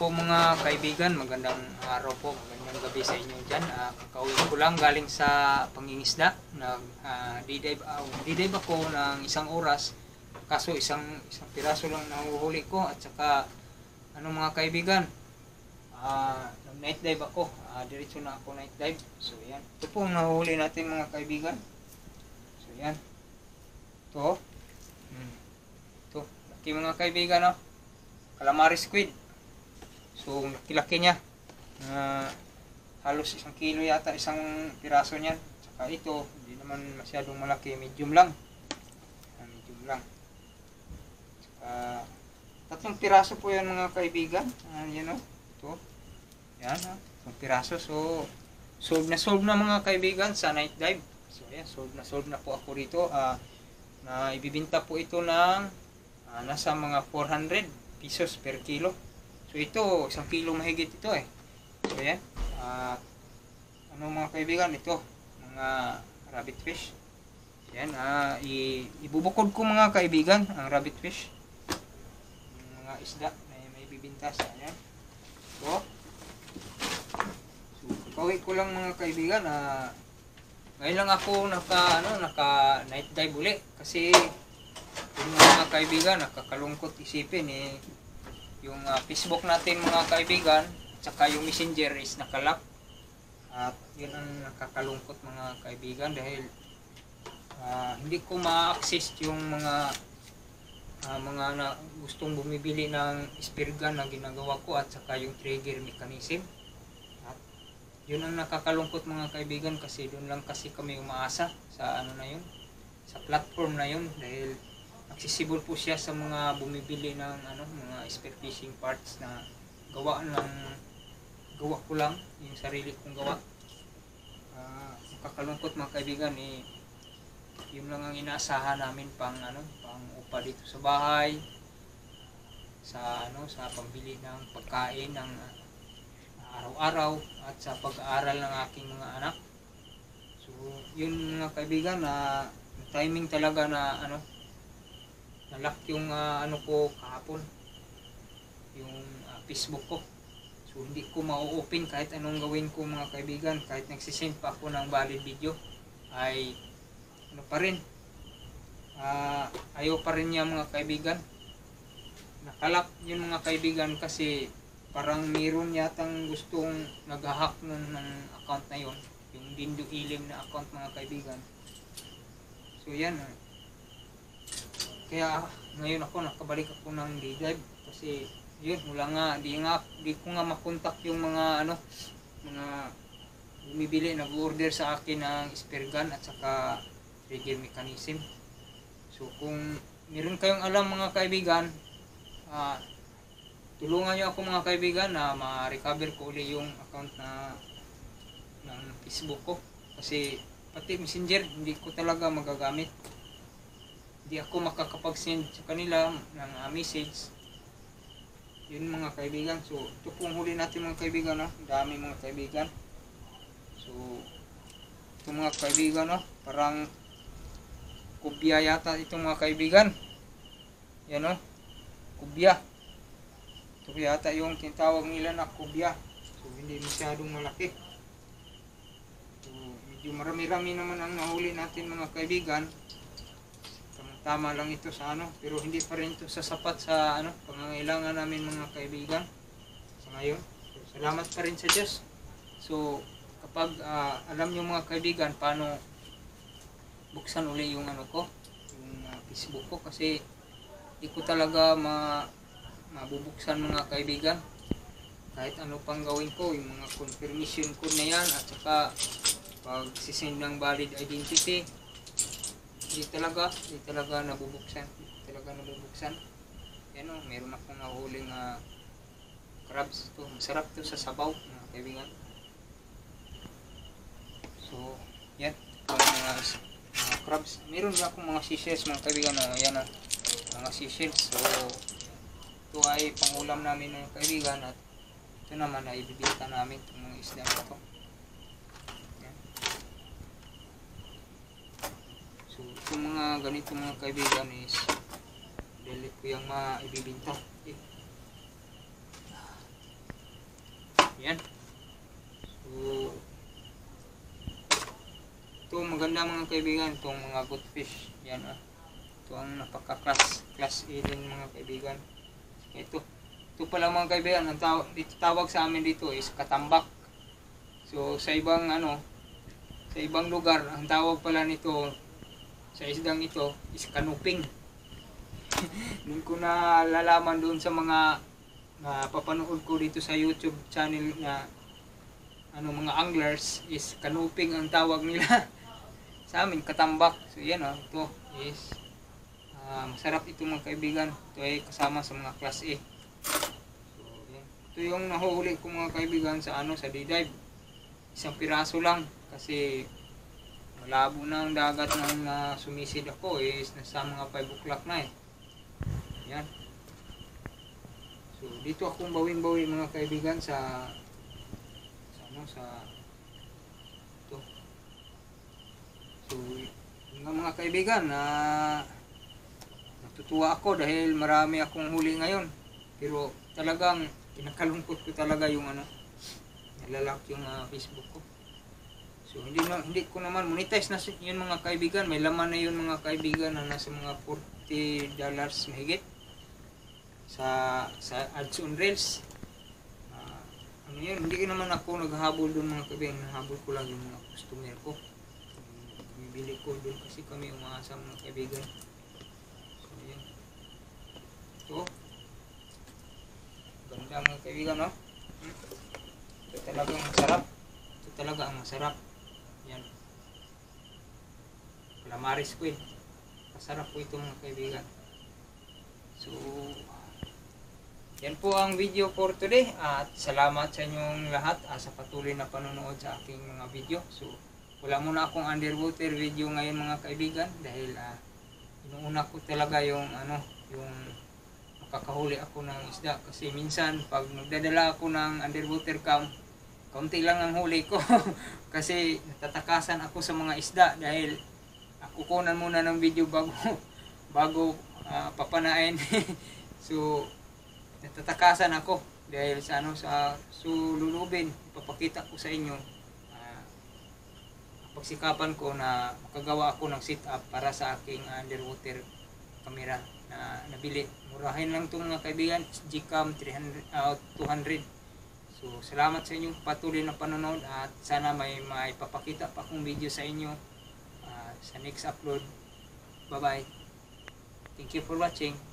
po mga kaibigan, magandang araw po, magandang gabi sa inyo dyan. Kakauwi ko lang galing sa pangingisda. Didive ako ng isang oras, kaso isang piraso lang nahuhuli ko. At saka, mga kaibigan, night dive ako, diretso na ako night dive. So yan, ito po ang nahuhuli natin mga kaibigan. So yan, ito, laki mga kaibigan, no? Calamari squid. So, laki-laki niya. Halos 1 kilo yata isang piraso niyan. Saka ito, hindi naman masyadong malaki. Medium lang. Medium lang. Saka, 3 piraso po yan mga kaibigan. Yan o. Ito. Yan ha. 3 piraso. So, solve na mga kaibigan sa night dive. So, yan. Solve na po ako rito. Na ibibinta po ito ng nasa mga 400 pesos per kilo. So ito, 1 kilo mahigit ito eh. So yan. Mga kaibigan, ito, mga rabbit fish. Yan, ibubukod ko mga kaibigan ang rabbit fish. Yung mga isda na may bibinta sa yan. So pauwi ko lang mga kaibigan. Ngayon lang ako naka night dive uli. Kasi yung mga kaibigan, nakakalungkot isipin eh. Yung Facebook natin mga kaibigan, tsaka yung Messenger is nakalock. At yun ang nakakalungkot mga kaibigan dahil hindi ko ma-access yung mga na gustong bumibili ng spear gun na ginagawa ko at saka yung trigger mechanism. At yun ang nakakalungkot mga kaibigan kasi doon lang kasi kami umaasa sa sa platform na yun dahil accessible po siya sa mga bumibili ng mga spear fishing parts na gawa ko lang, yung sarili kong gawa. Kakalungkot mga kaibigan eh, yun lang ang inaasahan namin pang upa dito sa bahay, sa pambili ng pagkain ng araw-araw at sa pag-aaral ng aking mga anak. So yun mga kaibigan na timing talaga na nalock yung ko kahapon, yung Facebook ko. So hindi ko ma-open kahit anong gawin ko mga kaibigan, kahit nagsisend pa ako ng valid video ay pa rin, ayaw pa rin niya mga kaibigan. Nakalock yun mga kaibigan kasi parang meron yatang gustong nag-hack ng account na yun, yung Dindo Ilim na account mga kaibigan. So yan. Kaya ngayon nakabalik ako ng dive kasi yun, di ko nga makontak yung mga bumibili, nag-order sa akin ng spear gun at saka trigger mechanism. So kung meron kayong alam mga kaibigan, tulungan nyo ako mga kaibigan na ma-recover ko ulit yung account ng Facebook ko kasi pati Messenger hindi ko talaga magagamit. Hindi ako makakapag-send sa kanila ng message. Yun mga kaibigan. So ito pong huli natin mga kaibigan. Dami mga kaibigan. So ito mga kaibigan, parang kubya yata ito mga kaibigan. Yan kubya. Ito yata yung tinatawag nila na kubya. So hindi masyadong malaki. So medyo marami-rami naman ang nahuli natin mga kaibigan. Tama lang ito sa pero hindi pa rin ito sasapat sa pangangailangan namin mga kaibigan sa ngayon. So, salamat pa rin sa Diyos. So kapag alam nyo mga kaibigan paano buksan uli yung yung Facebook ko kasi hindi ko talaga mabubuksan mga kaibigan. Kahit ano pang gawin ko, yung mga confirmation code na yan at saka pag sisend ng valid identity, hindi talaga nabubuksan. Yan meron akong nahuling crabs to. Masarap to sa sabaw mga kaibigan. So yan, mga crabs. Meron din akong mga seashells mga kaibigan. Yan mga seashells. So ito ay pangulam namin mga kaibigan at ito naman ay ibibenta namin itong mga isda na ito. So itong mga ganito mga kaibigan is dili ko yung maibibinta. Yan. So, ito maganda mga kaibigan, itong mga goldfish. Yan ito ang napaka-class A din mga kaibigan. Ito pala mga kaibigan, ang tawag sa amin dito is katambak. So sa ibang sa ibang lugar, ang tawag pala nito sa isdang ito is kanuping. Doon ko na lalaman doon sa mga papanood ko dito sa YouTube channel na mga anglers is kanuping ang tawag nila. Sa amin katambak. So yan ito is masarap ito mga kaibigan. Ito ay kasama sa mga class A. So yan. Ito yung nahuhuli ko mga kaibigan sa sa D-dive. Isang piraso lang kasi malabo na ang dagat nang sumisid ako is nasa mga 5 o'clock na Yan. So dito akong bawing-bawi mga kaibigan sa ito. So mga kaibigan natutuwa ako dahil marami akong huli ngayon. Pero talagang kinakalungkot ko talaga yung nalalak yung Facebook ko. So hindi ko naman monetize na yun mga kaibigan. May laman na yun mga kaibigan na nasa mga $40 mahigit sa ads on reels. Yun, hindi naman ako naghahabol doon mga kaibigan. Nahabol ko lang yung mga customer ko. Bibili ko doon kasi kami umaasa mga kaibigan. So yun. Ito. Ganda mga kaibigan Ito talagang masarap. Ito talaga ang masarap. Yan. Calamaris squid. Masarap po ito mga kaibigan. So yan po ang video for today at salamat sa inyong lahat sa patuloy na panonood sa aking mga video. So wala muna akong underwater video ngayon mga kaibigan dahil inuuna ko talaga yung yung makakahuli ako ng isda kasi minsan pag nagdadala ako ng underwater cam kaunti lang ang huli ko kasi natatakasan ako sa mga isda dahil kukunan muna ng video bago papanain. So natatakasan ako dahil sa sululubin ipapakita ko sa inyo pagsikapan ko na makagawa ako ng sit up para sa aking underwater camera na nabili. Murahin lang itong mga kaibigan, Gcam 200. So salamat sa inyong patuloy na panonood at sana may maipapakita pa akong video sa inyo sa next upload. Bye bye. Thank you for watching.